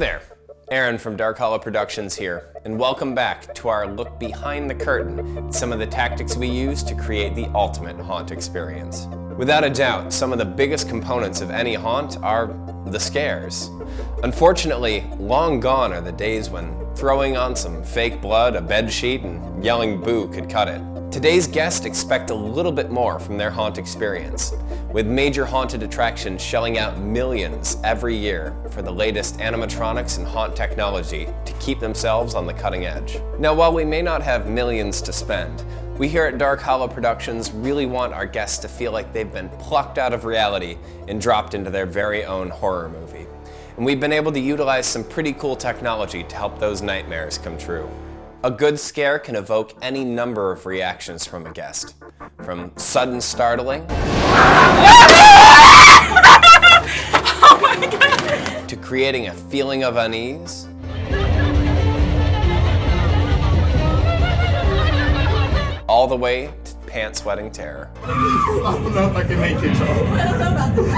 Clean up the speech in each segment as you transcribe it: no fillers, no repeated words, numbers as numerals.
there, Aaron from Dark Hollow Productions here, and welcome back to our look behind the curtain at some of the tactics we use to create the ultimate haunt experience. Without a doubt, some of the biggest components of any haunt are the scares. Unfortunately, long gone are the days when throwing on some fake blood, a bed sheet, and yelling boo could cut it. Today's guests expect a little bit more from their haunt experience, with major haunted attractions shelling out millions every year for the latest animatronics and haunt technology to keep themselves on the cutting edge. Now, while we may not have millions to spend, we here at Dark Hollow Productions really want our guests to feel like they've been plucked out of reality and dropped into their very own horror movie. And we've been able to utilize some pretty cool technology to help those nightmares come true. A good scare can evoke any number of reactions from a guest, from sudden startling Oh my God. to creating a feeling of unease, all the way to pants-sweating terror. I don't know if I can make it. I don't know about this.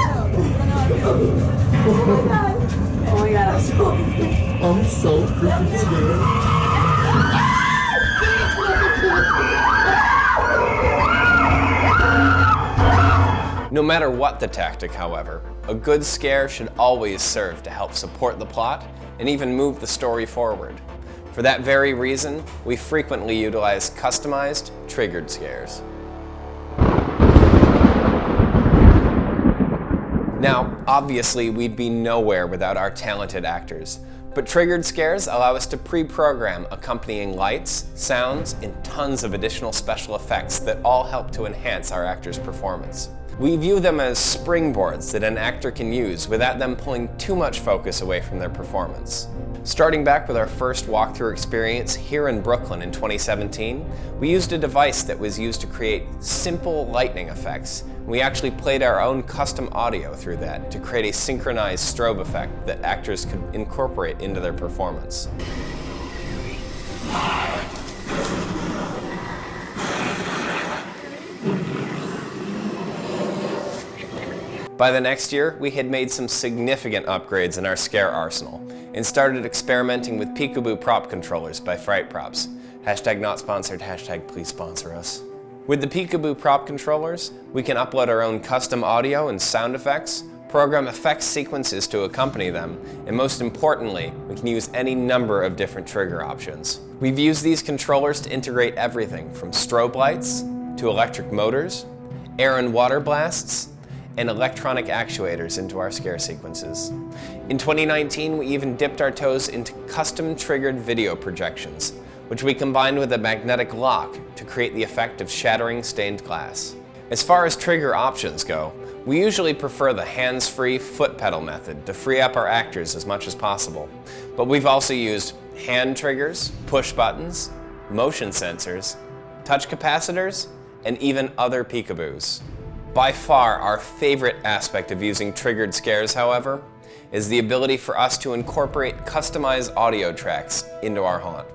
Oh my God. I'm so freaking scared. No matter what the tactic, however, a good scare should always serve to help support the plot and even move the story forward. For that very reason, we frequently utilize customized, triggered scares. Now, obviously, we'd be nowhere without our talented actors, but triggered scares allow us to pre-program accompanying lights, sounds, and tons of additional special effects that all help to enhance our actors' performance. We view them as springboards that an actor can use without them pulling too much focus away from their performance. Starting back with our first walkthrough experience here in Brooklyn in 2017, we used a device that was used to create simple lightning effects. We actually played our own custom audio through that to create a synchronized strobe effect that actors could incorporate into their performance. By the next year, we had made some significant upgrades in our scare arsenal and started experimenting with Peekaboo Prop controllers by Fright Props. Hashtag not sponsored, hashtag please sponsor us. With the Peekaboo Prop controllers, we can upload our own custom audio and sound effects, program effects sequences to accompany them, and most importantly, we can use any number of different trigger options. We've used these controllers to integrate everything from strobe lights to electric motors, air and water blasts, and electronic actuators into our scare sequences. In 2019, we even dipped our toes into custom triggered video projections, which we combined with a magnetic lock to create the effect of shattering stained glass. As far as trigger options go, we usually prefer the hands-free foot pedal method to free up our actors as much as possible. But we've also used hand triggers, push buttons, motion sensors, touch capacitors, and even other peekaboos. By far, our favorite aspect of using triggered scares, however, is the ability for us to incorporate customized audio tracks into our haunt.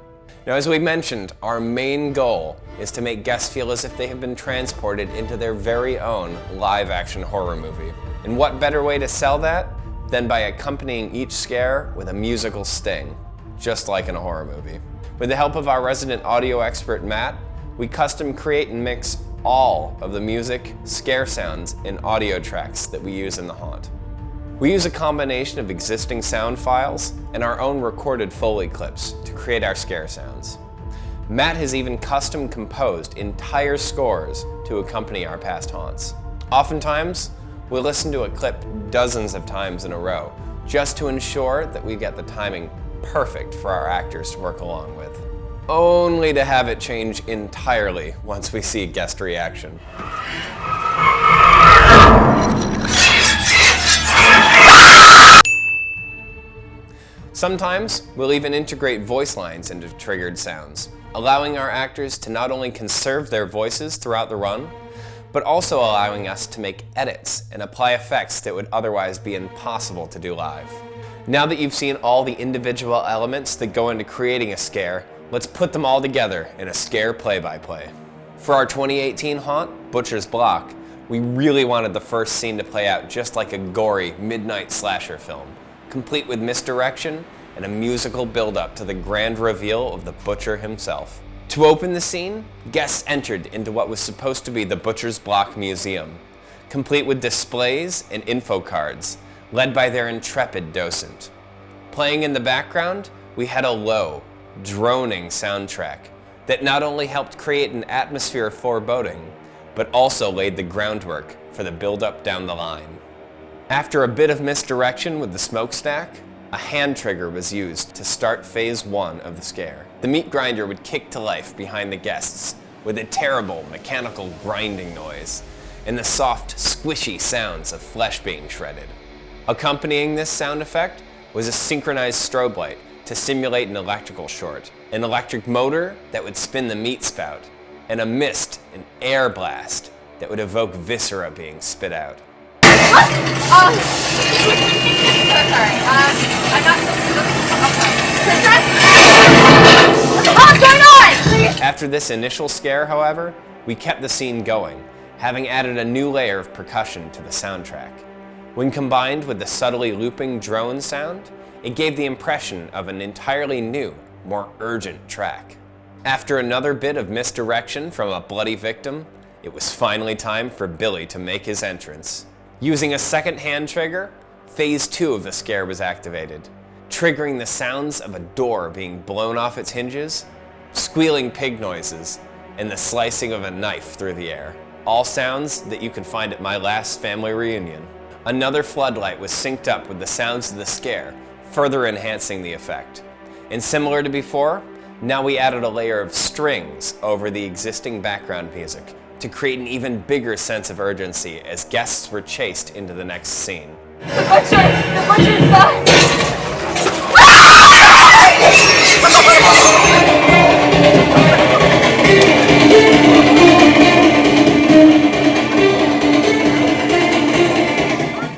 Now, as we mentioned, our main goal is to make guests feel as if they have been transported into their very own live-action horror movie. And what better way to sell that than by accompanying each scare with a musical sting, just like in a horror movie. With the help of our resident audio expert, Matt, we custom create and mix all of the music, scare sounds, and audio tracks that we use in the haunt. We use a combination of existing sound files and our own recorded Foley clips to create our scare sounds. Matt has even custom composed entire scores to accompany our past haunts. Oftentimes, we listen to a clip dozens of times in a row just to ensure that we get the timing perfect for our actors to work along with, only to have it change entirely once we see guest reaction. Sometimes we'll even integrate voice lines into triggered sounds, allowing our actors to not only conserve their voices throughout the run, but also allowing us to make edits and apply effects that would otherwise be impossible to do live. Now that you've seen all the individual elements that go into creating a scare, let's put them all together in a scare play-by-play. For our 2018 haunt, Butcher's Block, we really wanted the first scene to play out just like a gory midnight slasher film, complete with misdirection and a musical build-up to the grand reveal of the Butcher himself. To open the scene, guests entered into what was supposed to be the Butcher's Block Museum, complete with displays and info cards, led by their intrepid docent. Playing in the background, we had a low, droning soundtrack that not only helped create an atmosphere of foreboding, but also laid the groundwork for the build-up down the line. After a bit of misdirection with the smokestack, a hand trigger was used to start phase 1 of the scare. The meat grinder would kick to life behind the guests with a terrible mechanical grinding noise and the soft, squishy sounds of flesh being shredded. Accompanying this sound effect was a synchronized strobe light to simulate an electrical short, an electric motor that would spin the meat spout, and a mist, an air blast that would evoke viscera being spit out. So sorry. I got what's going on? After this initial scare, however, we kept the scene going, having added a new layer of percussion to the soundtrack. When combined with the subtly looping drone sound, it gave the impression of an entirely new, more urgent track. After another bit of misdirection from a bloody victim, it was finally time for Billy to make his entrance. Using a second hand trigger, phase 2 of the scare was activated, triggering the sounds of a door being blown off its hinges, squealing pig noises, and the slicing of a knife through the air. All sounds that you can find at my last family reunion. Another floodlight was synced up with the sounds of the scare, further enhancing the effect. And similar to before, now we added a layer of strings over the existing background music to create an even bigger sense of urgency as guests were chased into the next scene. The butcher's back!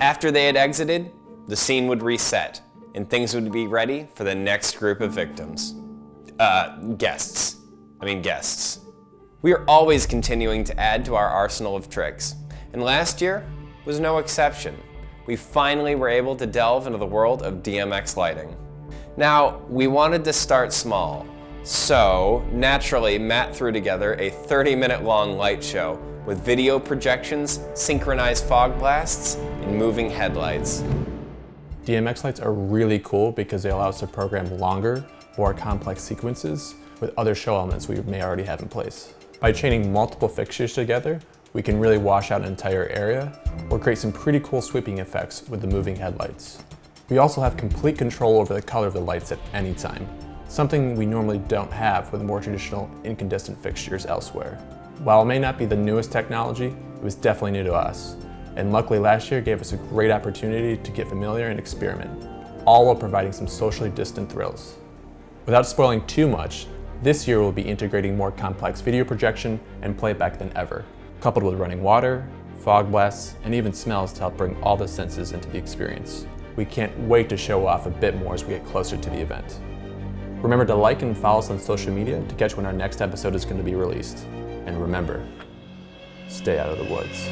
After they had exited, the scene would reset, and things would be ready for the next group of victims. Guests. We are always continuing to add to our arsenal of tricks, and last year was no exception. We finally were able to delve into the world of DMX lighting. Now, we wanted to start small, so naturally Matt threw together a 30-minute long light show with video projections, synchronized fog blasts, and moving headlights. DMX lights are really cool because they allow us to program longer, more complex sequences with other show elements we may already have in place. By chaining multiple fixtures together, we can really wash out an entire area or create some pretty cool sweeping effects with the moving headlights. We also have complete control over the color of the lights at any time, something we normally don't have with more traditional incandescent fixtures elsewhere. While it may not be the newest technology, it was definitely new to us, and luckily last year gave us a great opportunity to get familiar and experiment, all while providing some socially distant thrills. Without spoiling too much, this year we'll be integrating more complex video projection and playback than ever, coupled with running water, fog blasts, and even smells to help bring all the senses into the experience. We can't wait to show off a bit more as we get closer to the event. Remember to like and follow us on social media to catch when our next episode is going to be released. And remember, stay out of the woods.